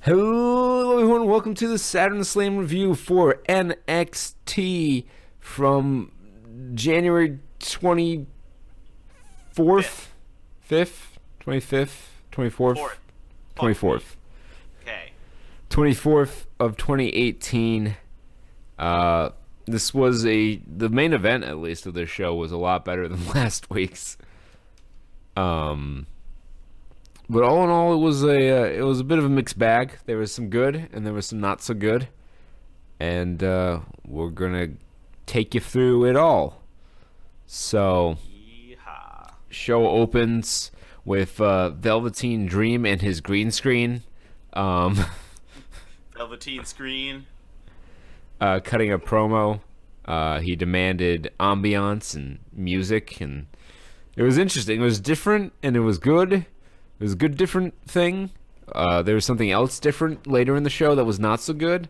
Hello, everyone. Welcome to the Saturn Slam review for NXT from January 24th, 5th, 25th, 24th, 24th, Okay. 24th of 2018. This was the main event, at least, of this show was a lot better than last week's. But all in all, it was a bit of a mixed bag. There was some good, and there was some not so good, and we're gonna take you through it all. So, Yeehaw. show opens with Velveteen Dream and his green screen, Velveteen screen. cutting a promo. He demanded ambiance and music, and it was interesting. It was different, and it was good. It was a good, different thing. There was something else different later in the show that was not so good,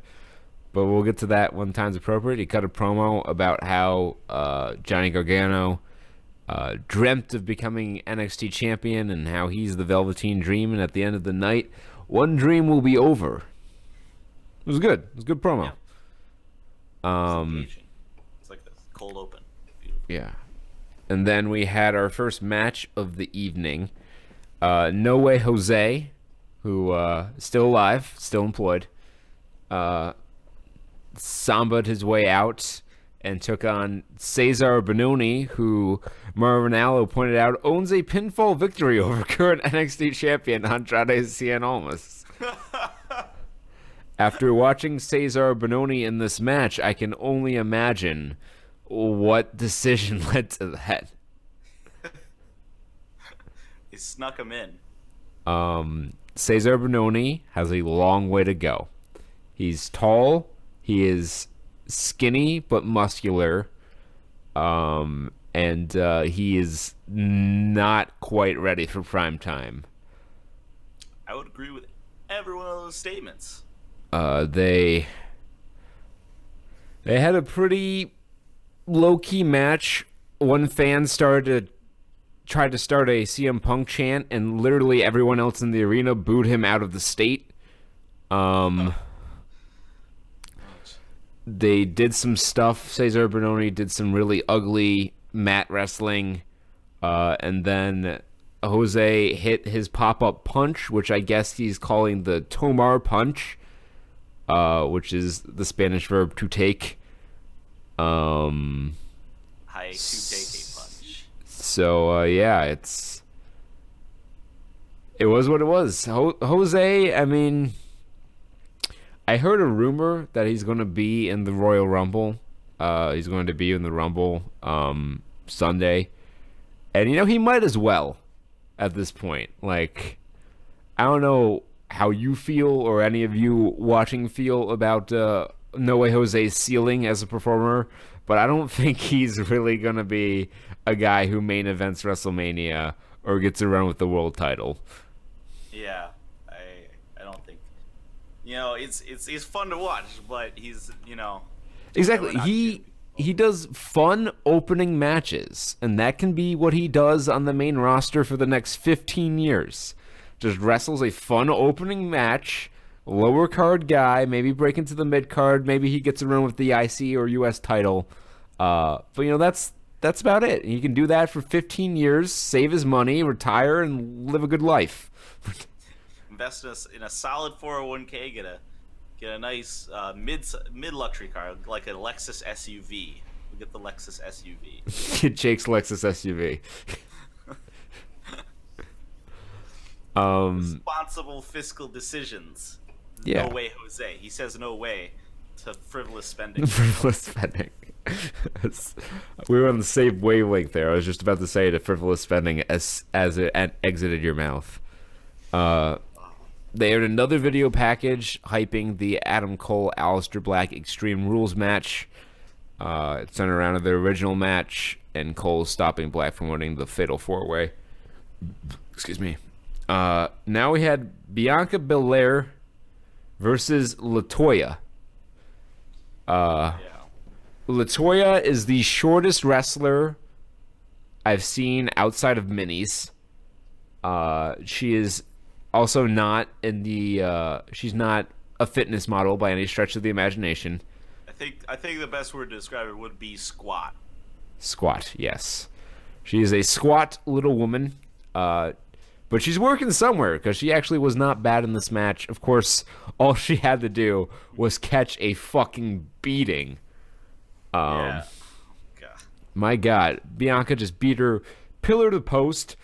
but we'll get to that when time's appropriate. He cut a promo about how Johnny Gargano dreamt of becoming NXT champion and how he's the Velveteen Dream, and at the end of the night, one dream will be over. It was good. It was a good promo. Engaging. It's like a cold open. Beautiful. Yeah. And then we had our first match of the evening. No Way Jose, who is still alive, still employed, samba'd his way out and took on Cesar Bononi, who Marvin Allo pointed out owns a pinfall victory over current NXT champion Andrade Cien Almas. After watching Cesar Bononi in this match, I can only imagine what decision led to that. He snuck him in. Cesar Bononi has a long way to go. He's tall. He is skinny but muscular. And he is not quite ready for prime time. I would agree with every one of those statements. They had a pretty low-key match. One fan tried to start a CM Punk chant, and literally everyone else in the arena booed him out of the state. They did some stuff. Cesar Bononi did some really ugly mat wrestling, and then Jose hit his pop-up punch, which I guess he's calling the Tomar punch, which is the Spanish verb to take. Hi, to take a punch. So, yeah, it was what it was. Jose, I mean, I heard a rumor that he's going to be in the Royal Rumble. He's going to be in the Rumble Sunday. And, he might as well at this point. Like, I don't know how you feel or any of you watching feel about No Way Jose's ceiling as a performer, but I don't think he's really going to be a guy who main events WrestleMania or gets a run with the world title. Yeah, I don't think. It's fun to watch, but he's Exactly. He does fun opening matches, and that can be what he does on the main roster for the next 15 years. Just wrestles a fun opening match, lower card guy, maybe break into the mid card, maybe he gets a run with the IC or US title. But that's about it. He can do that for 15 years, save his money, retire, and live a good life. invest in a solid 401k. Get a nice mid luxury car like a Lexus SUV. We get the Lexus SUV. Jake's Lexus SUV. Responsible fiscal decisions. Yeah. No way, Jose. He says no way to frivolous spending. Frivolous spending. We were on the same wavelength there. I was just about to say to frivolous spending as it exited your mouth. They aired another video package hyping the Adam Cole Aleister Black Extreme Rules match. It centered around their original match and Cole stopping Black from winning the Fatal 4-Way. Excuse me. Now we had Bianca Belair versus LaToya. LaToya is the shortest wrestler I've seen outside of minis. She is Also not in the she's not a fitness model by any stretch of the imagination. I think the best word to describe her would be squat. Squat, yes. She is a squat little woman. But she's working somewhere because she actually was not bad in this match. Of course, all she had to do was catch a fucking beating. Yeah. My God. Bianca just beat her pillar to post.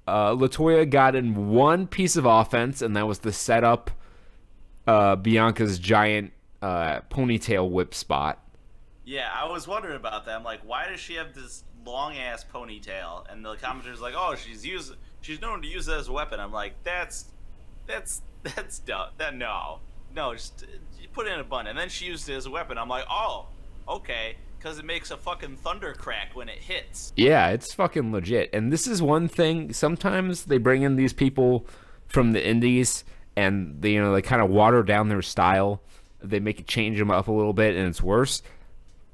Latoya got in one piece of offense, and that was to set up Bianca's giant ponytail whip spot. Yeah, I was wondering about that. I'm like, why does she have this long ass ponytail? And the commentator's like, oh, she's known to use it as a weapon. I'm like, that's dumb. No, just put it in a bun. And then she used it as a weapon. I'm like, oh, okay, because it makes a fucking thunder crack when it hits. Yeah, it's fucking legit. And this is one thing. Sometimes they bring in these people from the indies, and they kind of water down their style. They make it change them up a little bit, and it's worse.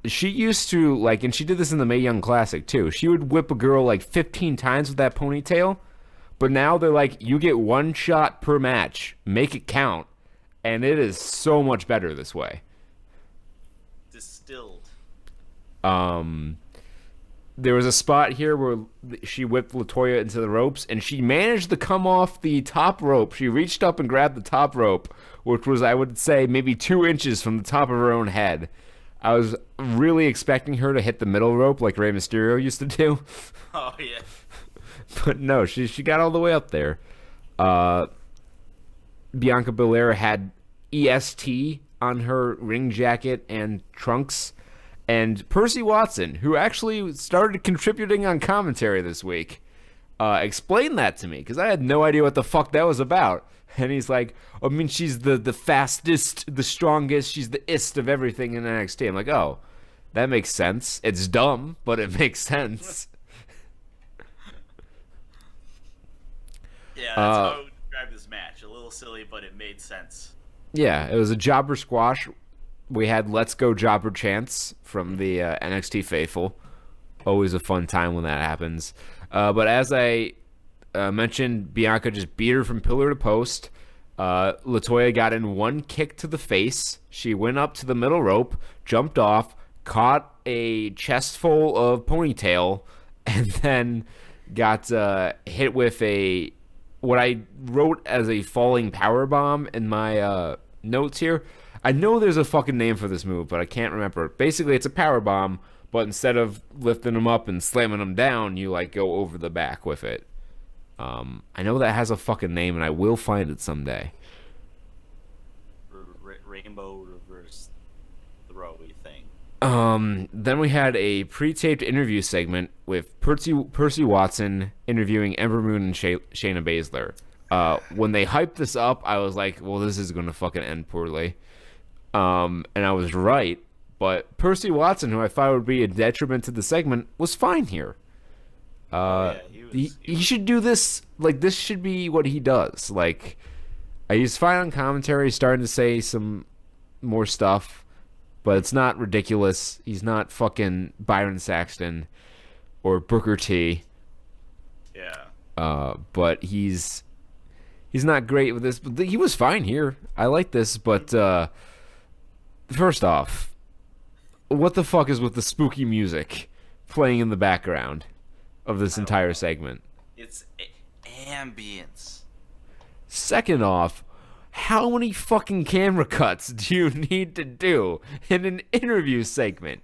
She used to, and she did this in the Mae Young Classic, too. She would whip a girl, 15 times with that ponytail. But now they're like, you get one shot per match. Make it count. And it is so much better this way. Distilled. There was a spot here where she whipped Latoya into the ropes, and she managed to come off the top rope. She reached up and grabbed the top rope, which was, I would say, maybe 2 inches from the top of her own head. I was really expecting her to hit the middle rope like Rey Mysterio used to do. Oh, yeah. But no, she got all the way up there. Bianca Belair had EST on her ring jacket and trunks. And Percy Watson, who actually started contributing on commentary this week, explained that to me, because I had no idea what the fuck that was about. And he's like, I mean, she's the fastest, the strongest, she's the ist of everything in NXT. I'm like, oh, that makes sense. It's dumb, but it makes sense. Yeah, that's how I would describe this match. A little silly, but it made sense. Yeah, it was a jobber squash. We had Let's Go Jobber chants from the NXT faithful. Always a fun time when that happens. But as I mentioned, Bianca just beat her from pillar to post. Latoya got in one kick to the face. She went up to the middle rope, jumped off, caught a chestful of ponytail, and then got hit with what I wrote as a falling power bomb in my notes here. I know there's a fucking name for this move, but I can't remember. Basically, it's a power bomb, but instead of lifting them up and slamming them down, you go over the back with it. I know that has a fucking name, and I will find it someday. Rainbow reverse throwy thing. Then we had a pre-taped interview segment with Percy Watson interviewing Ember Moon and Shayna Baszler. When they hyped this up, I was like, well, this is going to fucking end poorly. And I was right. But Percy Watson, who I thought would be a detriment to the segment, was fine here. He should do this. This should be what he does. He's fine on commentary, starting to say some more stuff, but it's not ridiculous. He's not fucking Byron Saxton or Booker T. Yeah. But he's not great with this. But he was fine here. I like this, but first off, what the fuck is with the spooky music playing in the background of this entire segment? It's ambience. Second off, how many fucking camera cuts do you need to do in an interview segment?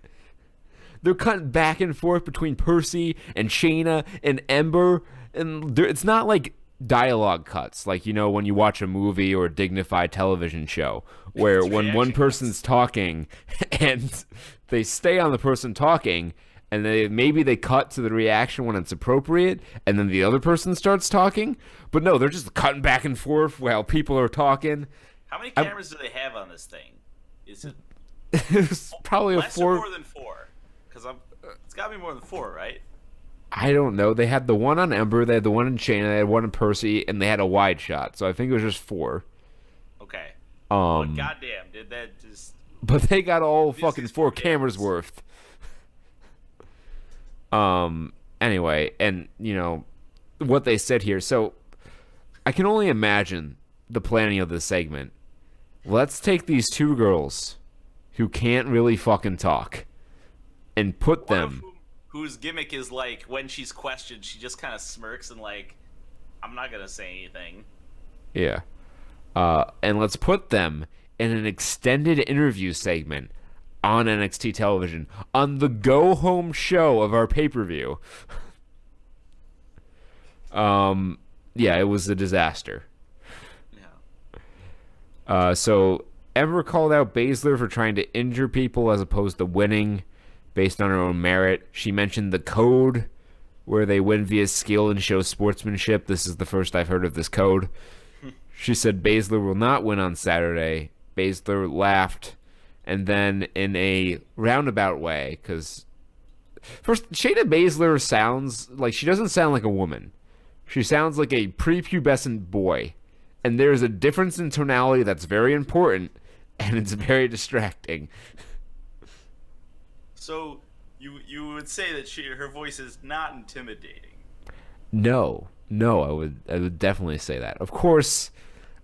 They're cutting back and forth between Percy and Shayna and Ember, and it's not like dialogue cuts, when you watch a movie or a dignified television show, where when one person's talking and they stay on the person talking, and maybe they cut to the reaction when it's appropriate, and then the other person starts talking. But no, they're just cutting back and forth while people are talking. How many cameras do they have on this thing? Is it it's probably less a 4 or more than 4? Because it's got to be more than 4, right? I don't know. They had the one on Ember, they had the one in Shayna, they had one in Percy, and they had a wide shot. So I think it was just 4. Okay. But goddamn, did that just... But they got all fucking 4 cameras worth. Anyway, and, what they said here. So, I can only imagine the planning of this segment. Let's take these two girls who can't really fucking talk and put them. Whose gimmick is like when she's questioned, she just kind of smirks and like, I'm not gonna say anything. Yeah. And let's put them in an extended interview segment on NXT television on the go home show of our pay-per-view. Yeah, it was a disaster. Yeah. So Ember called out Baszler for trying to injure people as opposed to winning based on her own merit. She mentioned the code where they win via skill and show sportsmanship. This is the first I've heard of this code. She said Baszler will not win on Saturday. Baszler laughed, and then in a roundabout way, because first, Shayna Baszler sounds like, she doesn't sound like a woman. She sounds like a prepubescent boy. And there's a difference in tonality that's very important, and it's very distracting. So you would say that her voice is not intimidating. No, I would definitely say that. Of course,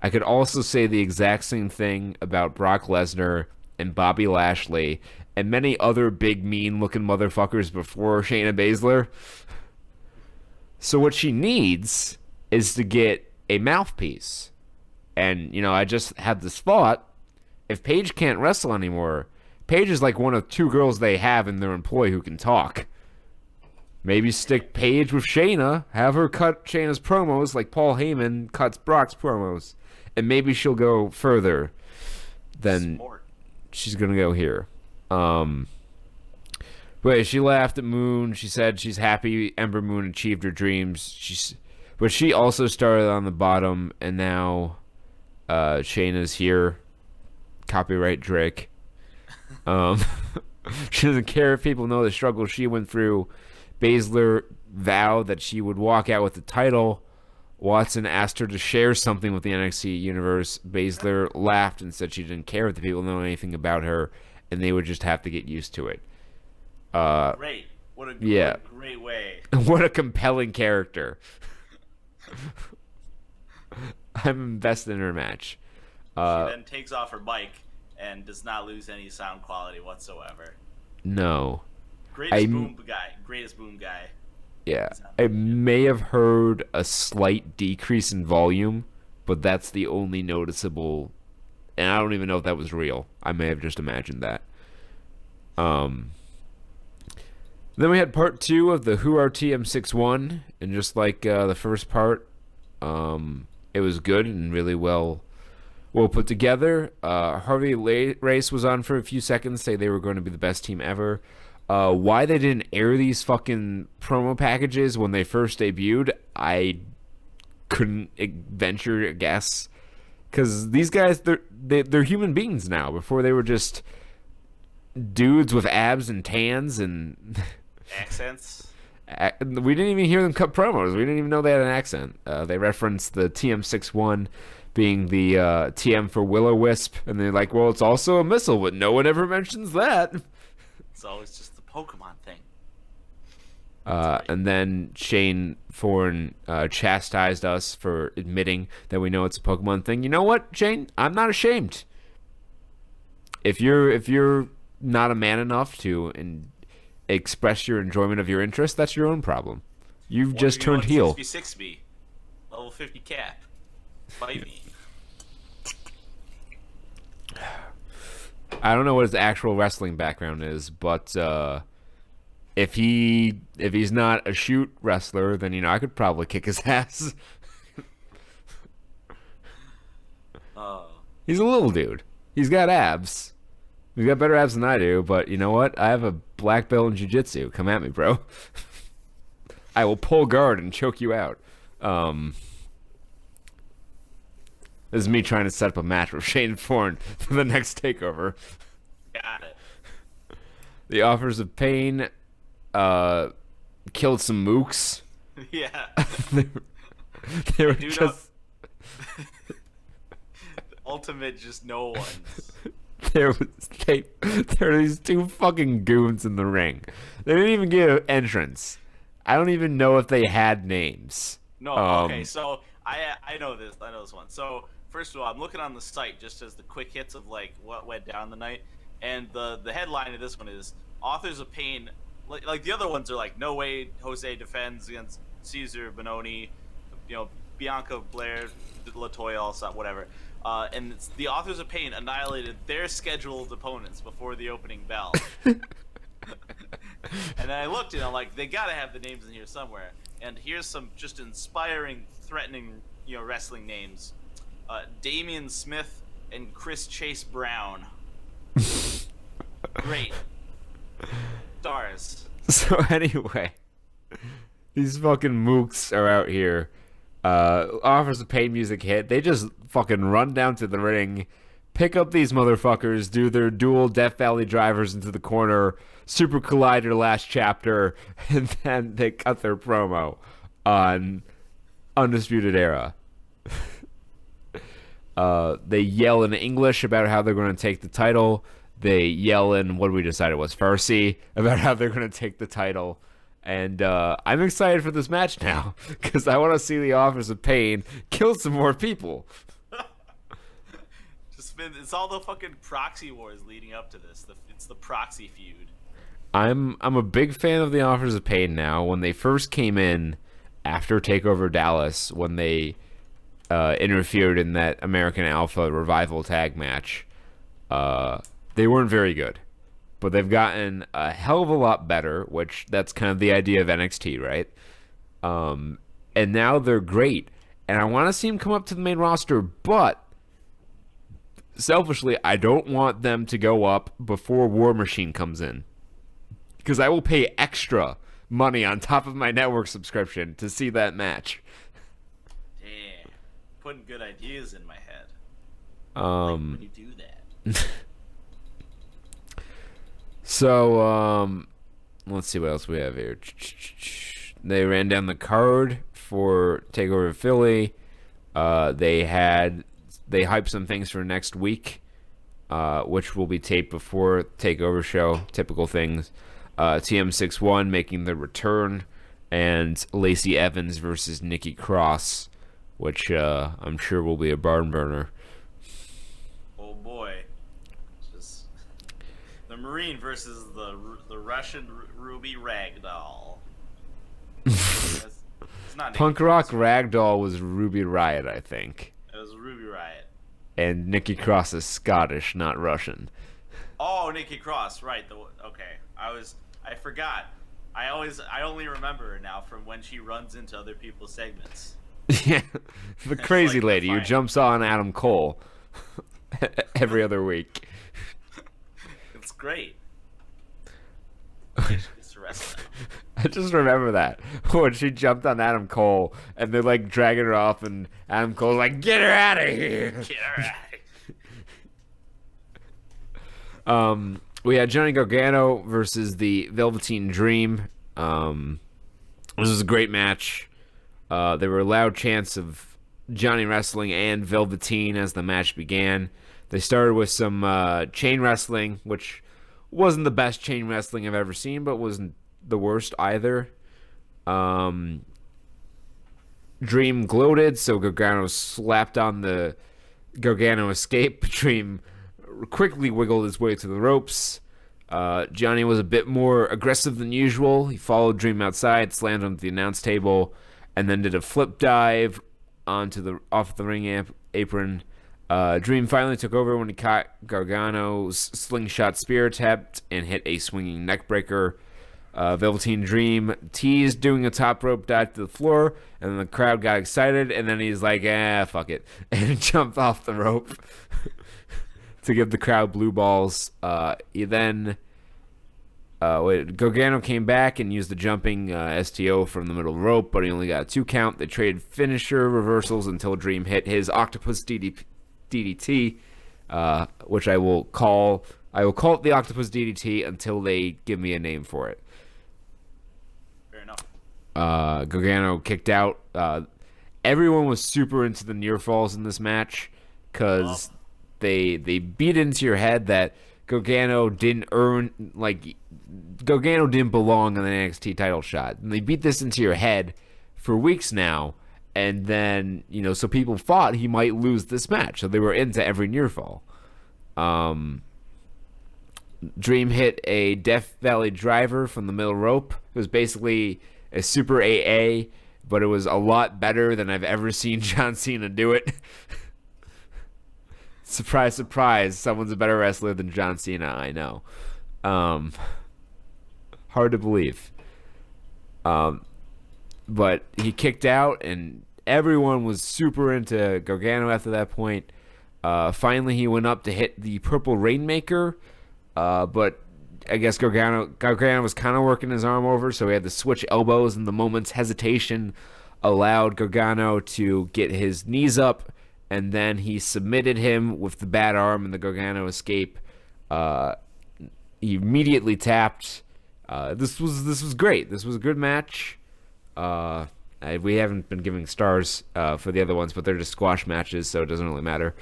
I could also say the exact same thing about Brock Lesnar and Bobby Lashley and many other big mean-looking motherfuckers before Shayna Baszler. So what she needs is to get a mouthpiece. And, I just had this thought. If Paige can't wrestle anymore, Paige is like one of two girls they have in their employ who can talk. Maybe stick Paige with Shayna, have her cut Shayna's promos like Paul Heyman cuts Brock's promos. And maybe she'll go further than Smart. She's going to go here. But she laughed at Moon. She said she's happy Ember Moon achieved her dreams. But she also started on the bottom, and now Shayna's here. Copyright Drake. She doesn't care if people know the struggle she went through. Baszler vowed that she would walk out with the title. Watson asked her to share something with the NXT universe. Baszler laughed and said she didn't care if the people know anything about her, and they would just have to get used to it. Great. What a great way. What a compelling character. I'm invested in her match. She then takes off her mic and does not lose any sound quality whatsoever. No. Greatest boom guy. Yeah. I may have heard a slight decrease in volume, but that's the only noticeable. And I don't even know if that was real. I may have just imagined that. Then we had part 2 of the Who Are TM61, and just like the first part, it was good and really well put together. Harvey Race was on for a few seconds, say they were going to be the best team ever. Why they didn't air these fucking promo packages when they first debuted, I couldn't venture a guess. Because these guys, they're human beings now. Before they were just dudes with abs and tans and accents. We didn't even hear them cut promos. We didn't even know they had an accent. They referenced the TM61 being the TM for Will-O-Wisp, and they're like, well, it's also a missile, but no one ever mentions that. It's always just the Pokemon thing. And then Shane Thorne chastised us for admitting that we know it's a Pokemon thing. You know what, Shane? I'm not ashamed. If you're not a man enough to express your enjoyment of your interest, that's your own problem. You've just turned heel. 66B, level 50 cap. Fight me. I don't know what his actual wrestling background is, but if he's not a shoot wrestler, then I could probably kick his ass. He's a little dude. He's got abs. He's got better abs than I do, but you know what? I have a black belt in jiu-jitsu. Come at me, bro. I will pull guard and choke you out. This is me trying to set up a match with Shane Thorne for the next takeover. Got it. The Offers of Pain killed some mooks. Yeah. they were just... ultimate just no ones. There were these two fucking goons in the ring. They didn't even get an entrance. I don't even know if they had names. No, okay, so I know this. I know this one. So first of all, I'm looking on the site just as the quick hits of like what went down the night, and the headline of this one is Authors of Pain. Like the other ones are like, no way Jose defends against Caesar Bononi, Bianca Blair, Latoya, all stuff, whatever. And it's the Authors of Pain annihilated their scheduled opponents before the opening bell. And then I looked and I'm like, they gotta have the names in here somewhere. And here's some just inspiring, threatening, wrestling names: Damian Smith and Chris Chase Brown. Great stars. So anyway, these fucking mooks are out here. Offers of Pain music hit. They just fucking run down to the ring, pick up these motherfuckers, do their dual Death Valley drivers into the corner, Super Collider last chapter, and then they cut their promo on Undisputed Era. They yell in English about how they're going to take the title. They yell in what we decided was Farsi about how they're going to take the title. And I'm excited for this match now because I want to see the Authors of Pain kill some more people. It's all the fucking proxy wars leading up to this. It's the proxy feud. I'm a big fan of the Authors of Pain now. When they first came in after TakeOver Dallas, when they interfered in that American Alpha Revival tag match, they weren't very good. But they've gotten a hell of a lot better, which that's kind of the idea of NXT, right? And now they're great. And I want to see them come up to the main roster, but selfishly, I don't want them to go up before War Machine comes in. Because I will pay extra money on top of my network subscription to see that match. Damn. Putting good ideas in my head. When you do that. So, let's see what else we have here. They ran down the card for TakeOver Philly. They hyped some things for next week, which will be taped before TakeOver show. Typical things. TM61 making the return, and Lacey Evans versus Nikki Cross, which I'm sure will be a barn burner. Oh boy. The Marine versus the Russian Ruby Ragdoll. It's not Punk Rock Ragdoll was Ruby Riot, I think. It was Ruby Riot. And Nikki Cross is Scottish, not Russian. Oh, Nikki Cross, right? Okay, I forgot. I only remember her now from when she runs into other people's segments. Yeah, the crazy like lady who jumps on Adam Cole every other week. It's great. I just remember that when she jumped on Adam Cole and they're like dragging her off, and Adam Cole's like, "Get her out of here!" Get her out of here. We had Johnny Gargano versus the Velveteen Dream. This was a great match. There were loud chants of Johnny wrestling and Velveteen as the match began. They started with some chain wrestling, which wasn't the best chain wrestling I've ever seen, but wasn't the worst either. Dream gloated, so Gargano slapped on the Gargano escape. Dream quickly wiggled his way to the ropes. Johnny was a bit more aggressive than usual. He followed Dream outside, slammed him to the announce table, and then did a flip dive off the ring apron. Dream finally took over when he caught Gargano's slingshot spear attempt and hit a swinging neckbreaker. Velveteen Dream teased doing a top rope dive to the floor, and then the crowd got excited, and then he's like, fuck it, and jumped off the rope to give the crowd blue balls. He then Gargano came back and used the jumping STO from the middle rope, but he only got a 2 count. They traded finisher reversals until Dream hit his octopus DDT, which I will call it the octopus DDT until they give me a name for it. Fair enough. Gargano kicked out. Everyone was super into the near falls in this match because they beat into your head that Gargano didn't belong on the NXT title shot. And they beat this into your head for weeks now, And then, so people thought he might lose this match. So they were into every near fall. Dream hit a Death Valley driver from the middle rope. It was basically a super AA, but it was a lot better than I've ever seen John Cena do it. Surprise, surprise. Someone's a better wrestler than John Cena, I know. Hard to believe. But he kicked out, and everyone was super into Gargano after that point. Finally, he went up to hit the Purple Rainmaker, but I guess Gargano was kind of working his arm over, so he had to switch elbows, and the moment's hesitation allowed Gargano to get his knees up, and then he submitted him with the bad arm and the Gargano escape. He immediately tapped. This was great. This was a good match. We haven't been giving stars for the other ones, but they're just squash matches, so it doesn't really matter.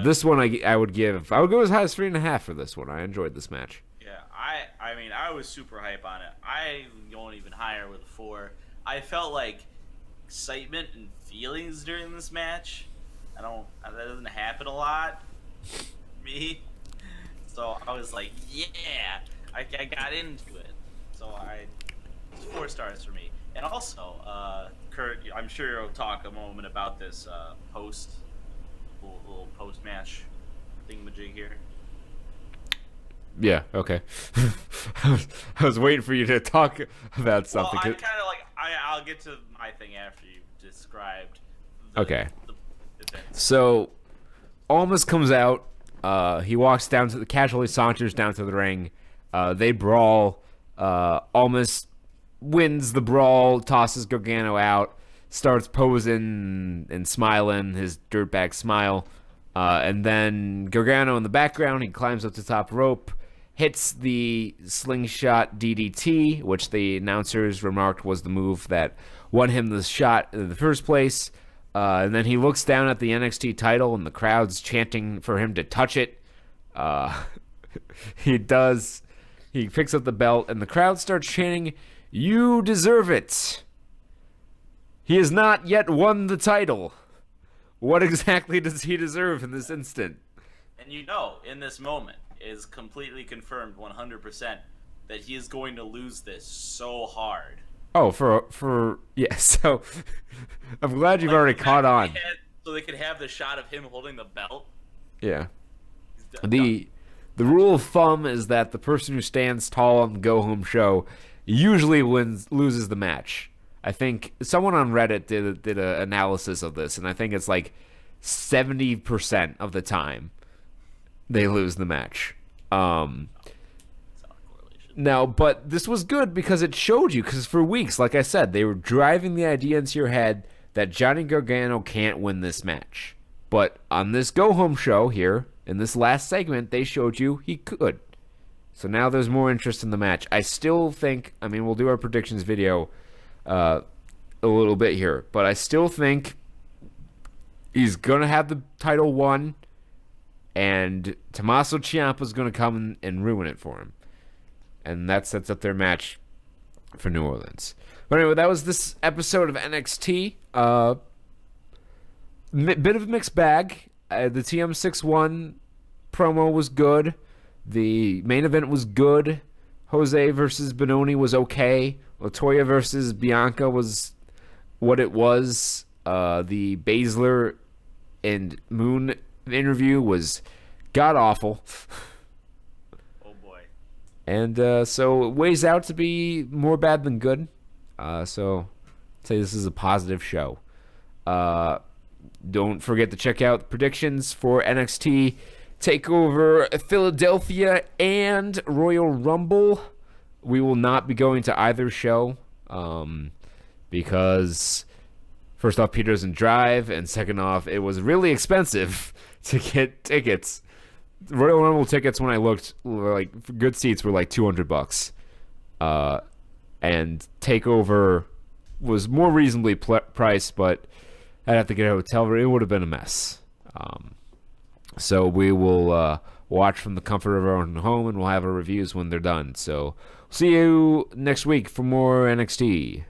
This one I would go as high as 3.5 for this one. I enjoyed this match. Yeah, I mean, I was super hype on it. I going even higher with a 4. I felt like excitement and feelings during this match. That doesn't happen a lot for me. So I was like, yeah, I got into it. So it's 4 stars for me. And also, Kurt, I'm sure you'll talk a moment about this little post-match thingamajig here. Yeah, okay. I was waiting for you to talk about something. Well, I'm kind of like, I'll get to my thing after you described the event. So, Almas comes out. He walks casually saunters down to the ring. They brawl. Almas wins the brawl, tosses Gargano out, starts posing and smiling, his dirtbag smile. And then Gargano in the background, he climbs up the top rope, hits the slingshot DDT, which the announcers remarked was the move that won him the shot in the first place. And then he looks down at the NXT title, and the crowd's chanting for him to touch it. He does. He picks up the belt, and the crowd starts chanting, "You deserve it." He has not yet won the title. What exactly does he deserve in this instant? And in this moment, is completely confirmed 100% that he is going to lose this so hard. Oh, yeah. So I'm glad you've already caught on. So they could have the shot of him holding the belt. Yeah. The rule of thumb is that the person who stands tall on the go home show usually loses the match. I think someone on Reddit did an analysis of this, and I think it's like 70% of the time they lose the match. Now, but this was good because it showed you, because for weeks, like I said, they were driving the idea into your head that Johnny Gargano can't win this match. But on this go-home show here, in this last segment, they showed you he could. So now there's more interest in the match. I still think, we'll do our predictions video a little bit here, but I still think he's going to have the title won, and Tommaso Ciampa's going to come and ruin it for him. And that sets up their match for New Orleans. But anyway, that was this episode of NXT. Bit of a mixed bag. The TM61 promo was good. The main event was good. Jose versus Benoni was okay. Latoya versus Bianca was what it was. The Baszler and Moon interview was god-awful. And so it weighs out to be more bad than good. So I'd say this is a positive show. Don't forget to check out the predictions for NXT TakeOver Philadelphia and Royal Rumble. We will not be going to either show because, first off, Peter doesn't drive, and second off, it was really expensive to get tickets. Royal Rumble tickets, when I looked, were good seats were like $200, and Takeover was more reasonably priced, but I'd have to get a hotel room. It would have been a mess. So we will watch from the comfort of our own home, and we'll have our reviews when they're done. So see you next week for more NXT.